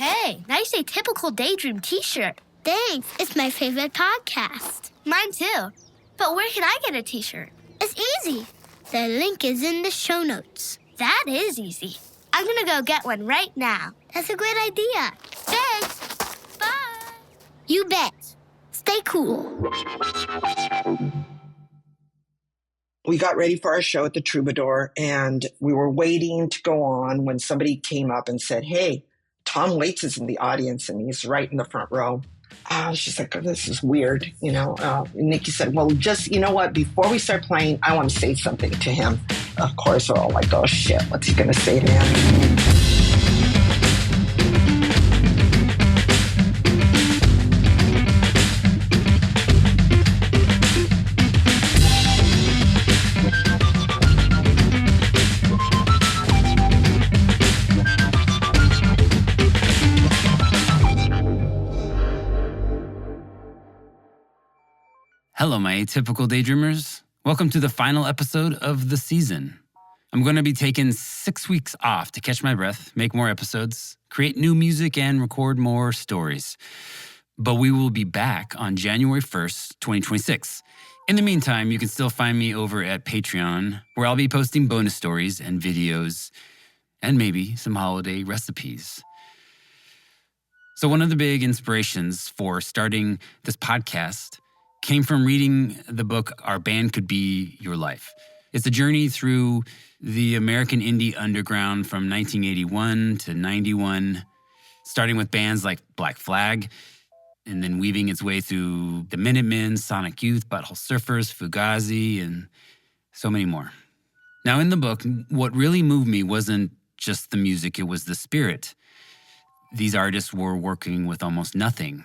Hey, nice Atypical Daydream t-shirt. Thanks. It's my favorite podcast. Mine too. But where can I get a t-shirt? It's easy. The link is in the show notes. That is easy. I'm gonna go get one right now. That's a great idea. Thanks. Bye. You bet. Stay cool. We got ready for our show at the Troubadour, and we were waiting to go on when somebody came up and said, "Hey, Tom Waits is in the audience, and he's right in the front row." I was just like, oh, this is weird, Nikki said, well, just, you know what, before we start playing, I want to say something to him. Of course, we're all like, oh, shit, what's he going to say to him? Hello, my Atypical Daydreamers. Welcome to the final episode of the season. I'm going to be taking 6 weeks off to catch my breath, make more episodes, create new music, and record more stories. But we will be back on January 1st, 2026. In the meantime, you can still find me over at Patreon, where I'll be posting bonus stories and videos, and maybe some holiday recipes. So one of the big inspirations for starting this podcast came from reading the book, Our Band Could Be Your Life. It's a journey through the American indie underground from 1981 to 91, starting with bands like Black Flag, and then weaving its way through the Minutemen, Sonic Youth, Butthole Surfers, Fugazi, and so many more. Now, in the book, what really moved me wasn't just the music, it was the spirit. These artists were working with almost nothing.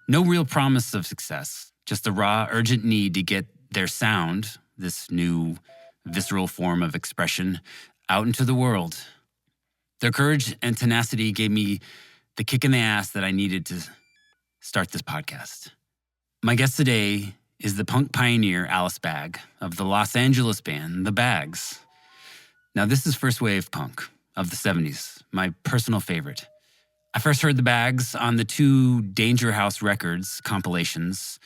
No real promise of success. Just a raw, urgent need to get their sound, this new visceral form of expression, out into the world. Their courage and tenacity gave me the kick in the ass that I needed to start this podcast. My guest today is the punk pioneer Alice Bagg of the Los Angeles band The Baggs. Now, this is first wave punk of the 70s, my personal favorite. I first heard The Baggs on the 2 Danger House Records compilations.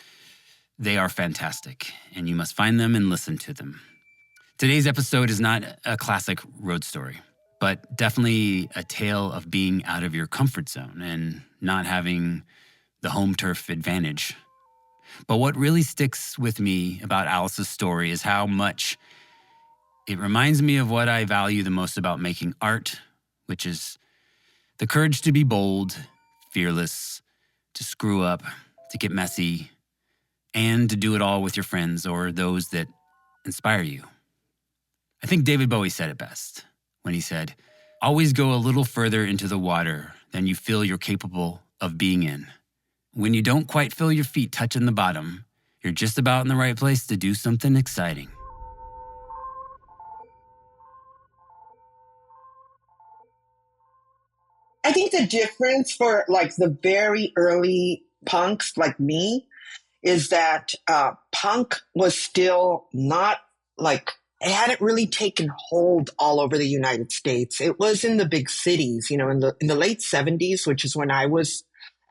They are fantastic, and you must find them and listen to them. Today's episode is not a classic road story, but definitely a tale of being out of your comfort zone and not having the home turf advantage. But what really sticks with me about Alice's story is how much it reminds me of what I value the most about making art, which is the courage to be bold, fearless, to screw up, to get messy, and to do it all with your friends or those that inspire you. I think David Bowie said it best when he said, always go a little further into the water than you feel you're capable of being in. When you don't quite feel your feet touching the bottom, you're just about in the right place to do something exciting. I think the difference for like the very early punks like me is that punk was still not like, it hadn't really taken hold all over the United States. It was in the big cities, in the late 70s, which is when I was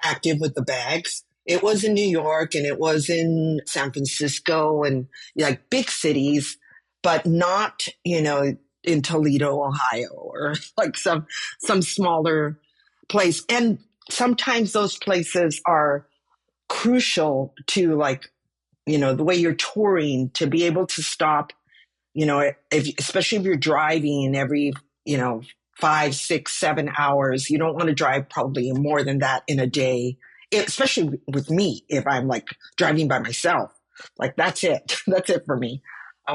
active with the Baggs. It was in New York and it was in San Francisco and like big cities, but not, in Toledo, Ohio, or like some smaller place. And sometimes those places are crucial to the way you're touring, to be able to stop, especially if you're driving every, 5, 6, 7 hours, you don't want to drive probably more than that in a day, especially with me, if I'm like driving by myself, like that's it. That's it for me. I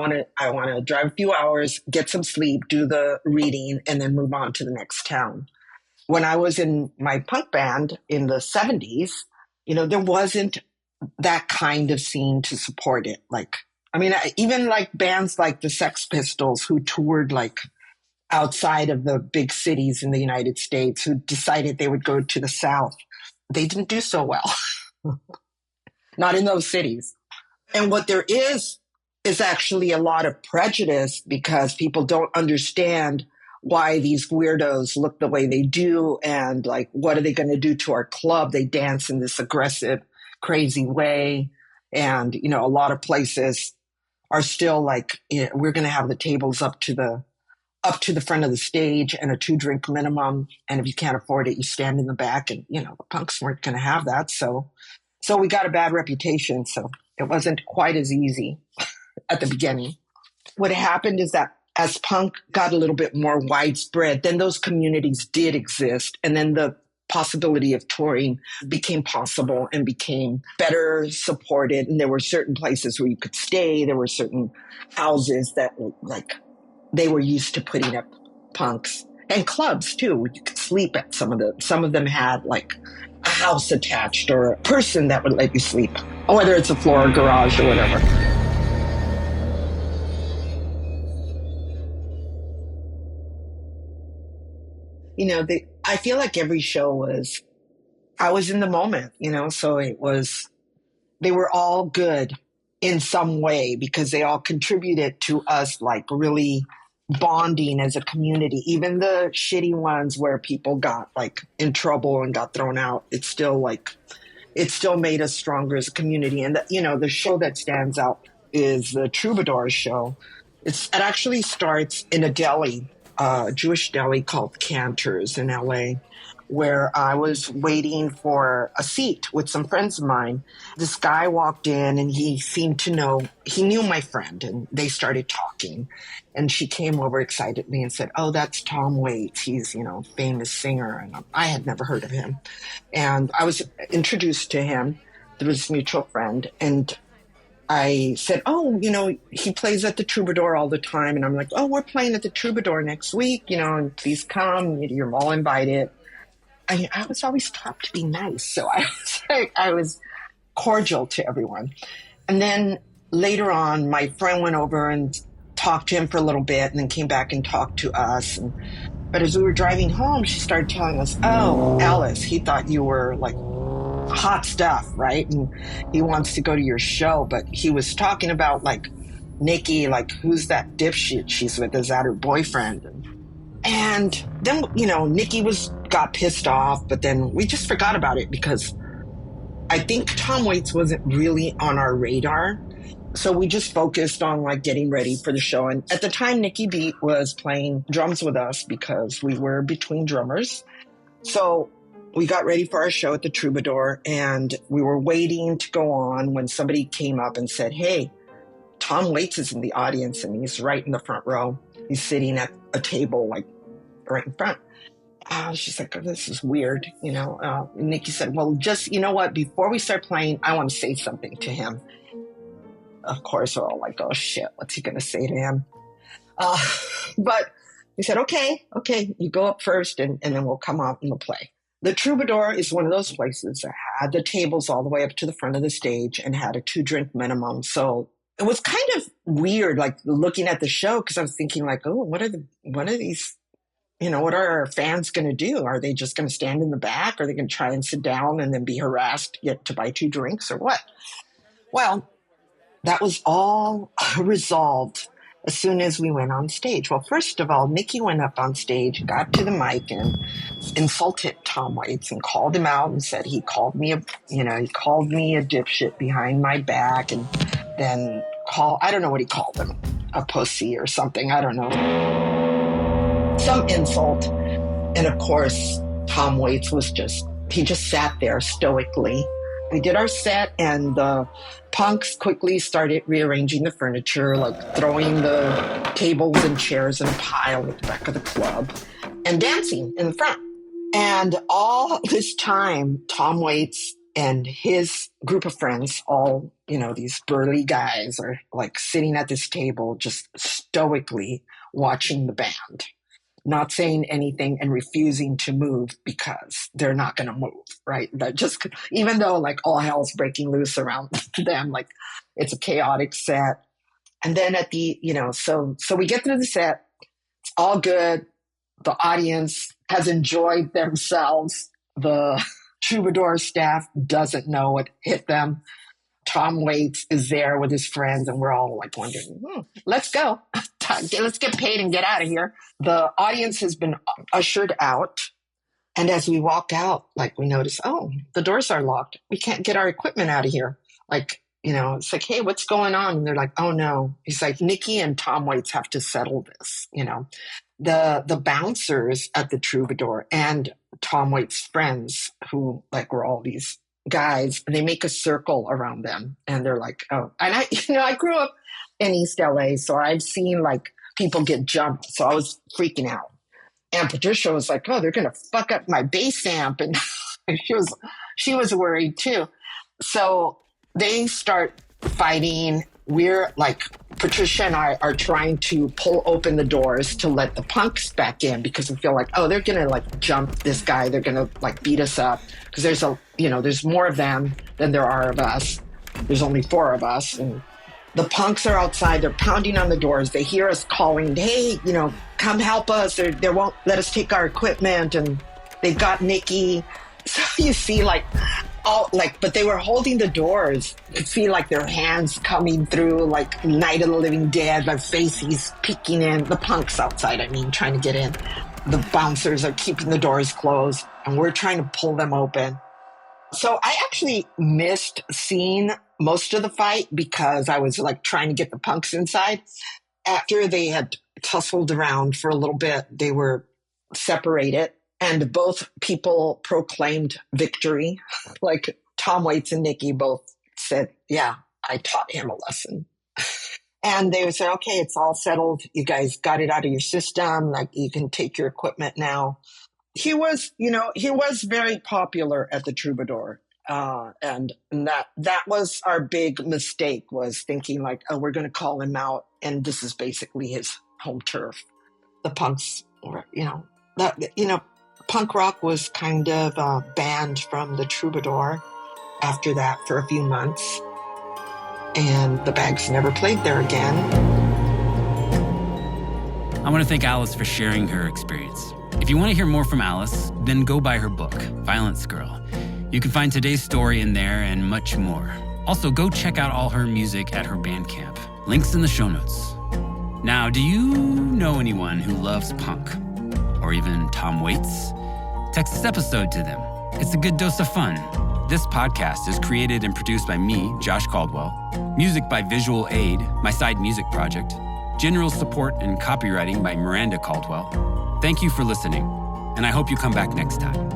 want to drive a few hours, get some sleep, do the reading, and then move on to the next town. When I was in my punk band in the 70s, there wasn't that kind of scene to support it. Even like bands like the Sex Pistols, who toured like outside of the big cities in the United States, who decided they would go to the South, they didn't do so well. Not in those cities. And what there is actually a lot of prejudice because people don't understand why these weirdos look the way they do and like what are they going to do to our club. They dance in this aggressive, crazy way. And, you know, a lot of places are still like, we're going to have the tables up to the front of the stage and a 2-drink minimum. And if you can't afford it, you stand in the back. And, you know, the punks weren't going to have that. So we got a bad reputation. So it wasn't quite as easy at the beginning. What happened is that as punk got a little bit more widespread, then those communities did exist. And then the possibility of touring became possible and became better supported. And there were certain places where you could stay. There were certain houses that like they were used to putting up punks, and clubs too. You could sleep at some of them had like a house attached or a person that would let you sleep, or whether it's a floor or garage or whatever. You know, I feel like every show I was in the moment, you know, so they were all good in some way because they all contributed to us like really bonding as a community. Even the shitty ones where people got like in trouble and got thrown out, it still made us stronger as a community. And you know, the show that stands out is the Troubadour show. It actually starts in a deli, a Jewish deli called Canter's in LA, where I was waiting for a seat with some friends of mine. This guy walked in and he knew my friend, and they started talking. And she came over excitedly and said, "Oh, that's Tom Waits. He's, you know, famous singer." And I had never heard of him. And I was introduced to him through this mutual friend. And I said, "Oh, you know, he plays at the Troubadour all the time." And I'm like, "Oh, we're playing at the Troubadour next week, you know, and please come. You're all invited." I was always taught to be nice. So I was cordial to everyone. And then later on, my friend went over and talked to him for a little bit and then came back and talked to us. But as we were driving home, she started telling us, "Oh, Alice, he thought you were like hot stuff, right? And he wants to go to your show." But he was talking about like Nikki, like, who's that dipshit she's with? Is that her boyfriend? And then, you know, Nikki got pissed off, but then we just forgot about it because I think Tom Waits wasn't really on our radar. So we just focused on like getting ready for the show. And at the time, Nikki Beat was playing drums with us because we were between drummers. So we got ready for our show at the Troubadour, and we were waiting to go on when somebody came up and said, "Hey, Tom Waits is in the audience and he's right in the front row. He's sitting at a table like right in front." I was just like, "Oh, this is weird," you know. Nikki said, "Well, just, you know what, before we start playing, I want to say something to him." Of course, we're all like, "Oh shit, what's he going to say to him?" But we said, okay, you go up first and then we'll come out and we'll play. The Troubadour is one of those places that had the tables all the way up to the front of the stage and had a 2-drink minimum. So it was kind of weird, like looking at the show, because I was thinking like, "Oh, what are these, you know, what are our fans going to do? Are they just going to stand in the back? Are they going to try and sit down and then be harassed to buy 2 drinks or what?" Well, that was all resolved as soon as we went on stage. Well, first of all, Nikki went up on stage, got to the mic and insulted Tom Waits and called him out and said he called me a dipshit behind my back, and then I don't know what he called him, a pussy or something. I don't know. Some insult. And of course, Tom Waits he just sat there stoically. We did our set, and the punks quickly started rearranging the furniture, like throwing the tables and chairs in a pile at the back of the club and dancing in the front. And all this time, Tom Waits and his group of friends, all, you know, these burly guys, are like sitting at this table just stoically watching the band, not saying anything and refusing to move because they're not going to move, right? That just, even though like all hell's breaking loose around them, like it's a chaotic set. And then at the, you know, so we get through the set, it's all good. The audience has enjoyed themselves. The Troubadour staff doesn't know what hit them. Tom Waits is there with his friends, and we're all like wondering, let's go. let's get paid and get out of here. The audience has been ushered out. And as we walk out, like we notice, oh, the doors are locked. We can't get our equipment out of here. Like, it's like, hey, what's going on? And they're like, oh no. He's like, Nikki and Tom Waits have to settle this. The bouncers at the Troubadour and Tom Waits' friends, who like were all these guys, and they make a circle around them, and they're like, oh. And I grew up in East LA, so I've seen like people get jumped. So I was freaking out. And Patricia was like, oh, they're going to fuck up my bass amp. And she was worried too. So they start fighting. We're like, Patricia and I are trying to pull open the doors to let the punks back in because we feel like, oh, they're going to like jump this guy. They're going to like beat us up because there's more of them than there are of us. There's only 4 of us. And the punks are outside. They're pounding on the doors. They hear us calling, hey, come help us. They won't let us take our equipment. And they've got Nikki. So you see but they were holding the doors. You could see like their hands coming through like Night of the Living Dead, their faces peeking in. The punks outside, trying to get in. The bouncers are keeping the doors closed and we're trying to pull them open. So I actually missed seeing most of the fight because I was like trying to get the punks inside. After they had tussled around for a little bit, they were separated and both people proclaimed victory. Like Tom Waits and Nikki both said, yeah, I taught him a lesson. And they would say, okay, it's all settled. You guys got it out of your system. Like you can take your equipment now. He was very popular at the Troubadour. And that was our big mistake, was thinking like, oh, we're going to call him out. And this is basically his home turf. The punks were, punk rock was kind of banned from the Troubadour after that for a few months. And the Bags never played there again. I want to thank Alice for sharing her experience. If you want to hear more from Alice, then go buy her book, Violence Girl. You can find today's story in there and much more. Also, go check out all her music at her Bandcamp. Links in the show notes. Now, do you know anyone who loves punk? Or even Tom Waits? Text this episode to them. It's a good dose of fun. This podcast is created and produced by me, Josh Caldwell. Music by Visual Aid, my side music project. General support and copywriting by Miranda Caldwell. Thank you for listening, and I hope you come back next time.